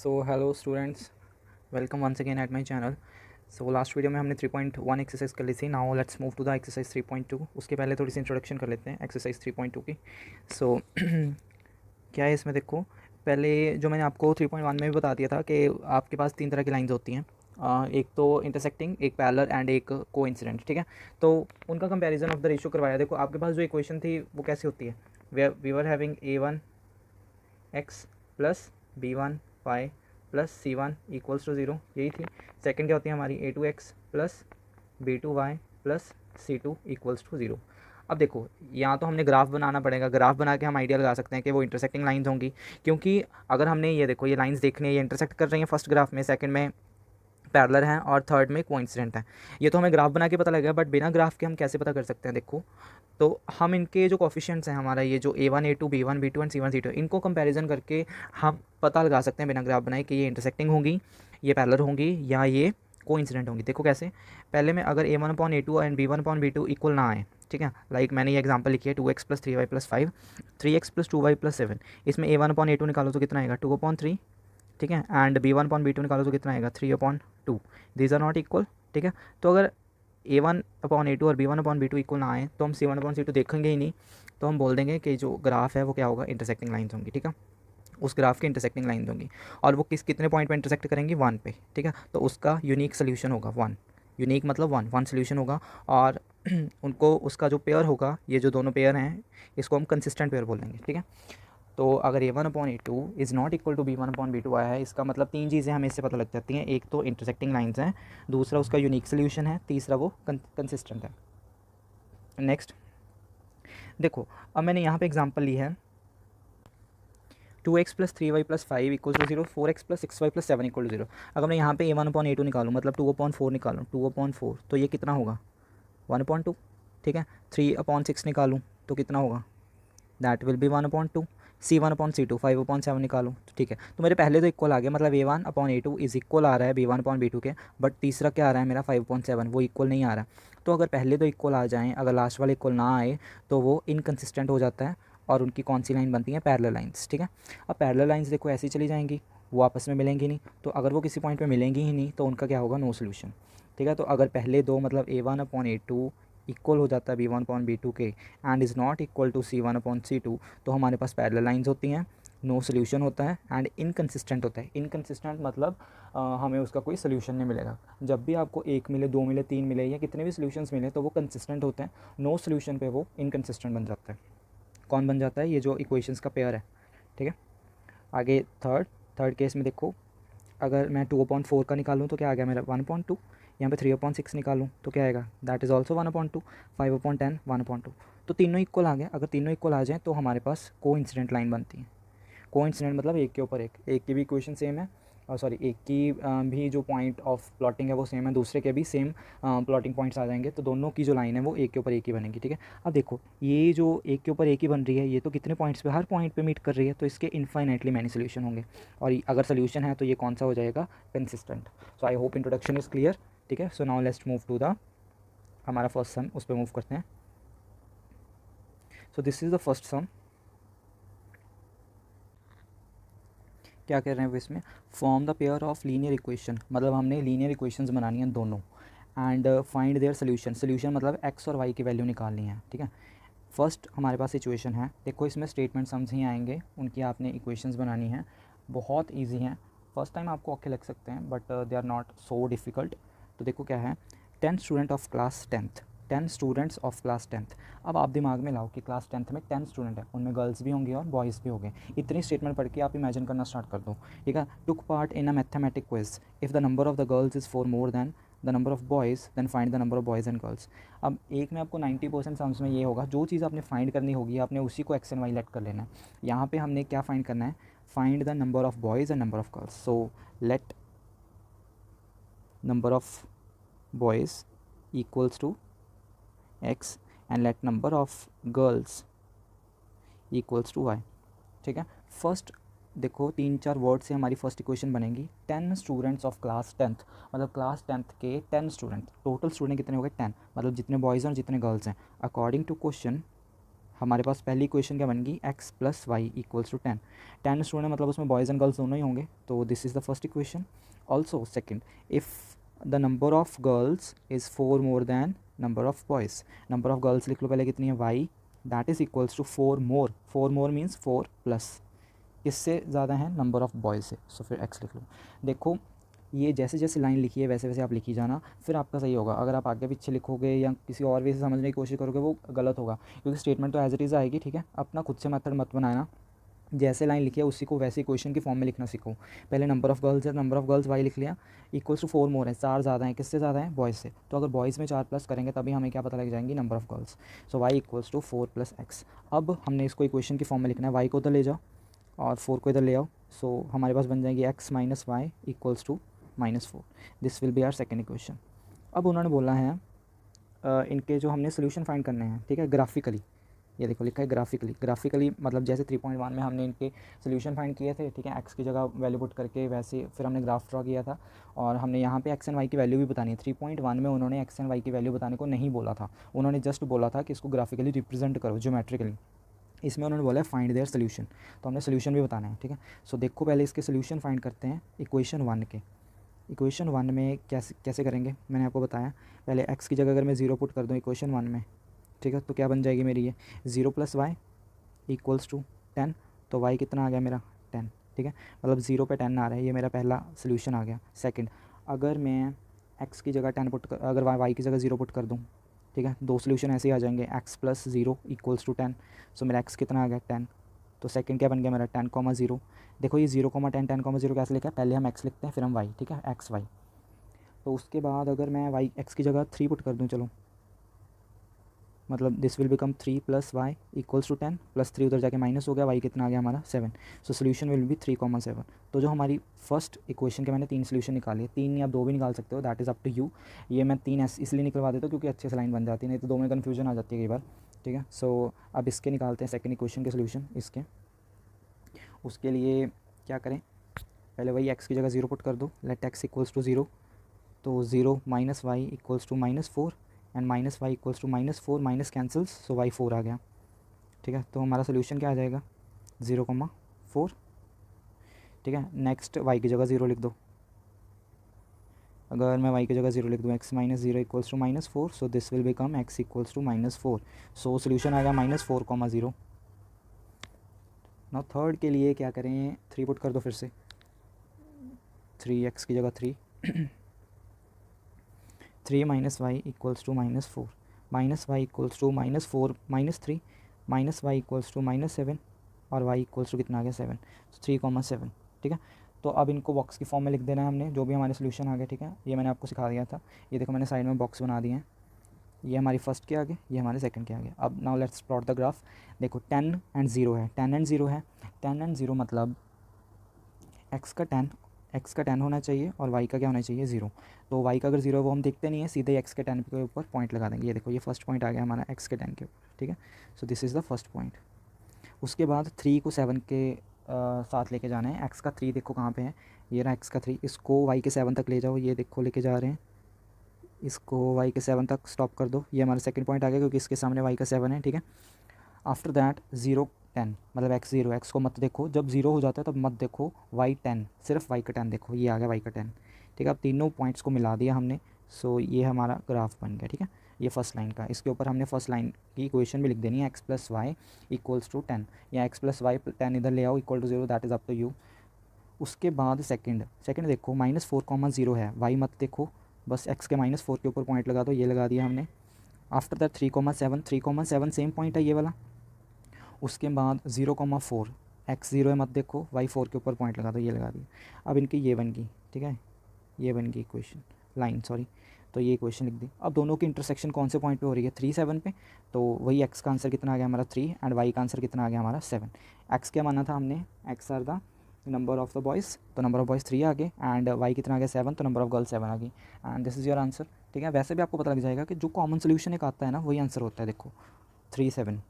So hello students, welcome once again at my channel. So last video में हमने 3.1 exercise कर ली थी। Now let's move to the exercise 3.2। उसके पहले थोड़ी सी इंट्रोडक्शन कर लेते हैं एक्सरसाइज 3.2 की। सो क्या है इसमें, देखो पहले जो मैंने आपको 3.1 में भी बता दिया था कि आपके पास तीन तरह की लाइंस होती हैं। एक तो इंटरसेक्टिंग, एक पैरेलल एंड एक कोइंसिडेंट। ठीक है, तो उनका कंपैरिजन ऑफ द रेशियो करवाया। देखो आपके पास जो इक्वेशन थी वो कैसी होती है, we were having a1x plus b1y plus c1 equals to zero, यही थी। सेकंड क्या होती है हमारी, a2x plus b2y plus c2 equals to zero. अब देखो यहाँ तो हमने ग्राफ बनाना पड़ेगा। ग्राफ बना के हम आइडिया लगा सकते हैं कि वो इंटरसेक्टिंग लाइंस होंगी, क्योंकि अगर हमने ये देखो ये लाइंस देखनी है, ये इंटरसेक्ट कर रही हैं फर्स्ट ग्राफ में, सेकंड में पैरेलल हैं और थर्ड में कोइंसिडेंट है। ये तो हमें ग्राफ बना के पता लगेगा, बट बिना ग्राफ के हम कैसे पता कर सकते हैं? देखो तो हम इनके जो कोफिशिएंट्स हैं, हमारा ये जो a1 a2 b1 b2 and c1 c2, इनको कंपैरिजन करके हम पता लगा सकते हैं बिना ग्राफ बनाए कि ये इंटरसेक्टिंग होंगी, ये पैरेलल होंगी या ये कोइंसिडेंट होंगी। देखो कैसे, पहले में अगर a1 upon a2 and b1 upon b2 equal ना आए, ठीक है, लाइक मैंने ये एग्जांपल लिखी है 2x plus 3y plus 5, 3x plus 2y plus 7, इसमें a1 अपॉन a2 निकालो तो कितना आएगा 2 अपॉन 3, ठीक है, एंड b1 अपॉन b2 निकालो तो कितना आएगा 3 upon 2। These are not equal, ठीक है। तो अगर a1 अपॉन a2 और b1 अपॉन b2 इक्वल ना आए तो हम c1 अपॉन c2 देखेंगे ही नहीं, तो हम बोल देंगे कि जो ग्राफ है वो क्या होगा, इंटरसेक्टिंग लाइन्स होंगी, ठीक है। उस ग्राफ की इंटरसेक्टिंग लाइन्स होंगी और वो कितने पॉइंट पे इंटरसेक्ट करेंगी, वन पे, ठीक है। तो उसका यूनिक सोल्यूशन होगा वन, यूनिक मतलब वन सोल्यूशन होगा। और उनको उसका जो पेयर होगा, ये जो दोनों पेयर हैं, इसको हम कंसिस्टेंट पेयर बोलेंगे, ठीक है। तो अगर a1 upon a2 is not equal to b1 upon b2 आया है, इसका मतलब तीन चीज़ें हमें इससे पता लग जाती हैं। एक तो इंटरसेक्टिंग लाइन्स हैं, दूसरा उसका यूनिक सोल्यूशन है, तीसरा वो कंसिस्टेंट है। नेक्स्ट देखो, अब मैंने यहाँ पे एग्जांपल ली है 2x plus 3y plus 5 equal to zero, 4x plus 6y plus 7 equal to zero. अगर मैं यहाँ पे a1 अपॉन a2 निकालूँ, मतलब 2 अपॉन 4 निकालूँ, 2 अपॉन 4 तो ये कितना होगा 1 अपॉन 2, ठीक है। 3 अपॉन 6 निकालूँ तो कितना होगा, that will be 1 upon 2। c1 upon c2 5 upon 7 निकालूँ तो ठीक है। तो मेरे पहले तो इक्वल आ गया, मतलब a1 upon a2 is equal आ रहा है b1 अपॉन b2 के, बट तीसरा क्या आ रहा है मेरा 5 अपॉन 7, वो इक्वल नहीं आ रहा। तो अगर पहले तो इक्वल आ जाएँ, अगर लास्ट वाले इक्वल ना आए तो वो इनकन्सिस्टेंट हो जाता है और उनकी कौन सी लाइन बनती है, पैरेलल लाइंस, ठीक है। अब पैरेलल लाइंस देखो ऐसी चली जाएंगी, वो आपस में मिलेंगी नहीं, तो अगर वो किसी पॉइंट पे मिलेंगी ही नहीं तो उनका क्या होगा, नो सोल्यूशन, ठीक है। तो अगर पहले दो मतलब a1 अपॉन a2 इक्वल हो जाता है b1 अपॉन b2 के and is not equal to c1 upon c2, तो हमारे पास पैरेलल लाइंस होती हैं, नो सोल्यूशन होता है एंड इनकन्सिस्टेंट होता है। इनकन्सिस्टेंट मतलब हमें उसका कोई सोल्यूशन नहीं मिलेगा। जब भी आपको एक मिले, दो मिले, तीन मिले या कितने भी सोल्यूशंस मिले तो वो कंसिस्टेंट होते हैं, नो सोल्यूशन पे वो इनकन्सिस्टेंट बन जाता है। कौन बन जाता है, ये जो इक्वेशंस का पेयर है, ठीक है। आगे थर्ड केस में देखो, अगर मैं 2/4 का निकालूँ तो क्या आ गया मेरा 1/2, यहाँ पे 3/6 निकालूँ तो क्या आएगा, दैट इज़ ऑल्सो 1/2, 5/10 1/2। तो तीनों इक्वल आ गए। अगर तीनों इक्वल आ जाएँ तो हमारे पास को इंसिडेंट लाइन बनती है। को इंसिडेंट मतलब एक के ऊपर एक की भी इक्वेशन सेम है, और सॉरी एक की भी जो पॉइंट ऑफ प्लॉटिंग है वो सेम है, दूसरे के भी सेम प्लॉटिंग पॉइंट्स आ जाएंगे, तो दोनों की जो लाइन है वो एक के ऊपर एक ही बनेगी, ठीक है। अब देखो ये जो एक के ऊपर एक ही बन रही है, ये तो कितने पॉइंट्स पे, हर पॉइंट पे मीट कर रही है, तो इसके इनफाइनाइटली मैनी सोल्यूशन होंगे। और अगर सोल्यूशन है तो ये कौन सा हो जाएगा, consistent. So I hope introduction is clear, ठीक है। So now let's move to the हमारा फर्स्ट सम, उस पर मूव करते हैं। So this is the first sum. क्या कह रहे हैं वो इसमें, form the pair of linear equation, मतलब हमने लीनियर इक्वेशंस बनानी है दोनों, and find their solution. Solution मतलब एक्स और वाई की वैल्यू निकालनी है, ठीक है। फर्स्ट हमारे पास सिचुएशन है, देखो इसमें स्टेटमेंट सम्स ही आएंगे, उनकी आपने इक्वेशंस बनानी है, बहुत ईजी हैं। फर्स्ट टाइम आपको ओके लग सकते हैं but they are not so difficult. तो देखो क्या है, 10 student of class 10th, 10 students of class 10th। अब आप दिमाग में लाओ कि क्लास 10th में 10 स्टूडेंट है, उनमें गर्ल्स भी होंगी और बॉयज़ भी होंगे। इतनी स्टेटमेंट पढ़ के आप इमेजिन करना स्टार्ट कर दो, ठीक है। Took part in a mathematic quiz, if the number of the girls is 4 more than the number of boys then find the number of boys and girls. अब एक में आपको 90% सम्स में ये होगा, जो चीज़ आपने फाइंड करनी होगी आपने उसी को एक्स एंड वाई लेट कर लेना है। यहाँ पे हमने क्या फाइंड करना है, find the number of boys and number of girls. So let number of boys equals to x and let number of girls equals to y, ठीक है। फर्स्ट देखो तीन चार वर्ड से हमारी फर्स्ट इक्वेशन बनेगी, 10 स्टूडेंट्स ऑफ क्लास 10th, मतलब class 10th के 10 स्टूडेंट, टोटल स्टूडेंट कितने हो गए 10, मतलब जितने बॉयज़ हैं और जितने गर्ल्स हैं। अकॉर्डिंग टू क्वेश्चन हमारे पास पहली इक्वेशन क्या बन गई, x plus y equals to 10। 10 स्टूडेंट मतलब उसमें बॉयज़ एंड गर्ल्स दोनों ही होंगे, तो this is the first equation. Also second, if the number of girls is 4 more than number of boys, number of girls लिख लो पहले कितनी है, y, that is equals to 4 more, 4 more means 4 plus, किससे ज़्यादा है, नंबर ऑफ बॉयज़ से, सो फिर x लिख लो। देखो ये जैसे जैसे लाइन लिखी है वैसे वैसे आप लिखी जाना, फिर आपका सही होगा। अगर आप आगे पीछे लिखोगे या किसी और वे से समझने की कोशिश करोगे वो गलत होगा, क्योंकि स्टेटमेंट तो एज इट इज़ आएगी, ठीक है। अपना खुद से मेथड मत बनाना, जैसे लाइन लिखी है उसी को वैसे इक्वेशन की फॉर्म में लिखना सीखो। पहले नंबर ऑफ गर्ल्स है, नंबर ऑफ गर्ल्स वाई लिख लिया, इक्वल्स टू 4 मोर है, 4 ज़्यादा है, किससे ज़्यादा है, बॉयज़ से। तो अगर बॉयज़ में 4 प्लस करेंगे तभी हमें क्या पता लग जाएंगी, number of girls. So y equals to 4 plus x. अब हमने इसको इक्वेशन की फॉर्म में लिखना है, वाई को उधर ले जाओ और 4 को इधर ले आओ, सो हमारे पास बन जाएगी x minus y equals to -4। This will be our second equation. अब उन्होंने बोला है इनके जो हमने सोल्यूशन फाइंड करने हैं, ठीक है, ग्राफिकली। ये देखो लिखा है ग्राफिकली, ग्राफिकली मतलब जैसे 3.1 में हमने इनके सोल्यूशन फाइंड किए थे, ठीक है, एक्स की जगह वैल्यू पुट करके, वैसे फिर हमने ग्राफ ड्रॉ किया था और हमने यहाँ पे एक्स एंड वाई की वैल्यू भी बतानी है। 3.1 में उन्होंने एक्स एंड वाई की वैल्यू बताने को नहीं बोला था, उन्होंने जस्ट बोला था कि इसको ग्राफिकली रिप्रेजेंट करो ज्योमेट्रिकली। इसमें उन्होंने बोला है फाइंड देयर सोल्यूशन, तो हमने सोल्यूशन भी बताना है, ठीक है। सो देखो पहले इसके सोल्यूशन फाइंड करते हैं इक्वेशन 1 के। इक्वेशन 1 में कैसे कैसे करेंगे मैंने आपको बताया। पहले x की जगह अगर मैं 0 पुट कर दूँ इक्वेशन 1 में, ठीक है, तो क्या बन जाएगी मेरी ये 0 प्लस वाई इक्वल्स टू 10। तो y कितना आ गया मेरा 10, ठीक है, मतलब 0 पे 10 आ रहा है, ये मेरा पहला सोल्यूशन आ गया। सेकंड, अगर मैं x की जगह 10 पुट कर, अगर y की जगह 0 पुट कर दूँ, ठीक है, दो सोल्यूशन ऐसे ही आ जाएंगे, x प्लस 0 इक्वल्स टू 10। सो मेरा x कितना आ गया 10, तो सेकंड क्या बन गया मेरा 10,0। देखो ये 0,10 10,0 कैसे लिखा है, पहले हम x लिखते हैं फिर हम y, ठीक है, एक्स वाई। तो उसके बाद अगर मैं y x की जगह 3 पुट कर दूँ, चलो, मतलब this will become 3 plus y equals to 10, plus 3 उधर जाके माइनस हो गया, y कितना आ गया हमारा 7। So solution will be 3,7। तो जो हमारी फर्स्ट इक्वेशन के मैंने 3 सोल्यूशन निकाले, 3 या 2 भी निकाल सकते हो, that is up to you. ये मैं 3 इसलिए निकलवा देता हूँ क्योंकि अच्छे से लाइन बन जाती है, नहीं तो 2 में कन्फ्यूजन आ जाती है कई बार, ठीक है। सो अब इसके निकालते हैं सेकेंड इक्वेशन के सोल्यूशन इसके। उसके लिए क्या करें, पहले वही x की जगह 0 पुट कर दो, लेट x इक्वल्स टू 0। तो 0 minus y equals to -4 and minus y equals to -4, minus cancels, so y 4 आ गया, ठीक है। तो हमारा सोल्यूशन क्या आ जाएगा 0,4, ठीक है। नेक्स्ट y की जगह 0 लिख दो, अगर मैं y की जगह 0 लिख दूँ, x minus 0 equals to -4, so this will become x equals to -4। So solution आ गया -4,0। नाउ थर्ड के लिए क्या करें, 3 पुट कर दो फिर से, 3x की जगह 3 3 minus y equals to -4, minus y equals to -4 -3, minus y equals to -7 और y इक्वल्स टू कितना आ गया 7, 3,7, ठीक है। तो अब इनको बॉक्स की फॉर्म में लिख देना है हमने, जो भी हमारे सोल्यूशन आ गए, ठीक है। ये मैंने आपको सिखा दिया था, ये देखो मैंने साइड में बॉक्स बना दिए हैं, ये हमारी फर्स्ट के आगे, ये हमारे सेकंड के आगे। अब now let's plot the graph. देखो 10 एंड 0 है, 10 एंड 0 है, 10 एंड 0 मतलब x का 10 होना चाहिए और y का क्या होना चाहिए 0। तो y का अगर 0 है वो हम देखते नहीं है, सीधे x के 10 के ऊपर पॉइंट लगा देंगे। ये देखो ये फर्स्ट पॉइंट आ गया हमारा x के 10 के ऊपर, ठीक है। सो this is the first point. उसके बाद 3 को 7 के साथ लेके जाना है। x का 3 देखो कहाँ पे है, ये रहा x का 3, इसको y के 7 तक ले जाओ, ये देखो लेके जा रहे हैं, इसको y के 7 तक स्टॉप कर दो। ये हमारा सेकंड पॉइंट आ गया क्योंकि इसके सामने y का 7 है, ठीक है। आफ्टर दैट 0 10 मतलब x 0, x को मत देखो, जब 0 हो जाता है तब मत देखो, y 10, सिर्फ y का 10 देखो, ये आ गया y का 10, ठीक है। अब तीनों पॉइंट्स को मिला दिया हमने, सो ये हमारा ग्राफ बन गया, ठीक है। ये फर्स्ट लाइन का, इसके ऊपर हमने फर्स्ट लाइन की इक्वेशन भी लिख देनी है, x plus y equals to 10, या x प्लस वाई 10 इधर ले आओ equal to 0, that is up to you. उसके बाद सेकंड देखो -4,0 है, y मत देखो, बस x के -4 के ऊपर पॉइंट लगा दो, ये लगा दिया हमने। आफ्टर दैट 3,7 सेम पॉइंट है ये वाला। उसके बाद 0,4, x 0 है मत देखो, y 4 के ऊपर पॉइंट लगा दो, ये लगा दिया। अब इनकी ये बन गई, ठीक है, ये बन गई इक्वेशन लाइन, सॉरी। तो ये इक्वेशन लिख दी। अब दोनों की इंटरसेक्शन कौन से पॉइंट पे हो रही है 3 7 पे, तो वही x का आंसर कितना आ गया हमारा 3 एंड y का आंसर कितना आ गया हमारा 7। x क्या माना था हमने, x are the number of the boys, तो नंबर ऑफ बॉयज़ 3 आ गए एंड y कितना आ गया 7, तो नंबर ऑफ गर्ल्स 7 आ गई and this is your answer, ठीक है। वैसे भी आपको पता लग जाएगा कि जो कॉमन सोल्यूशन एक आता है ना वही आंसर होता है, देखो 3 7,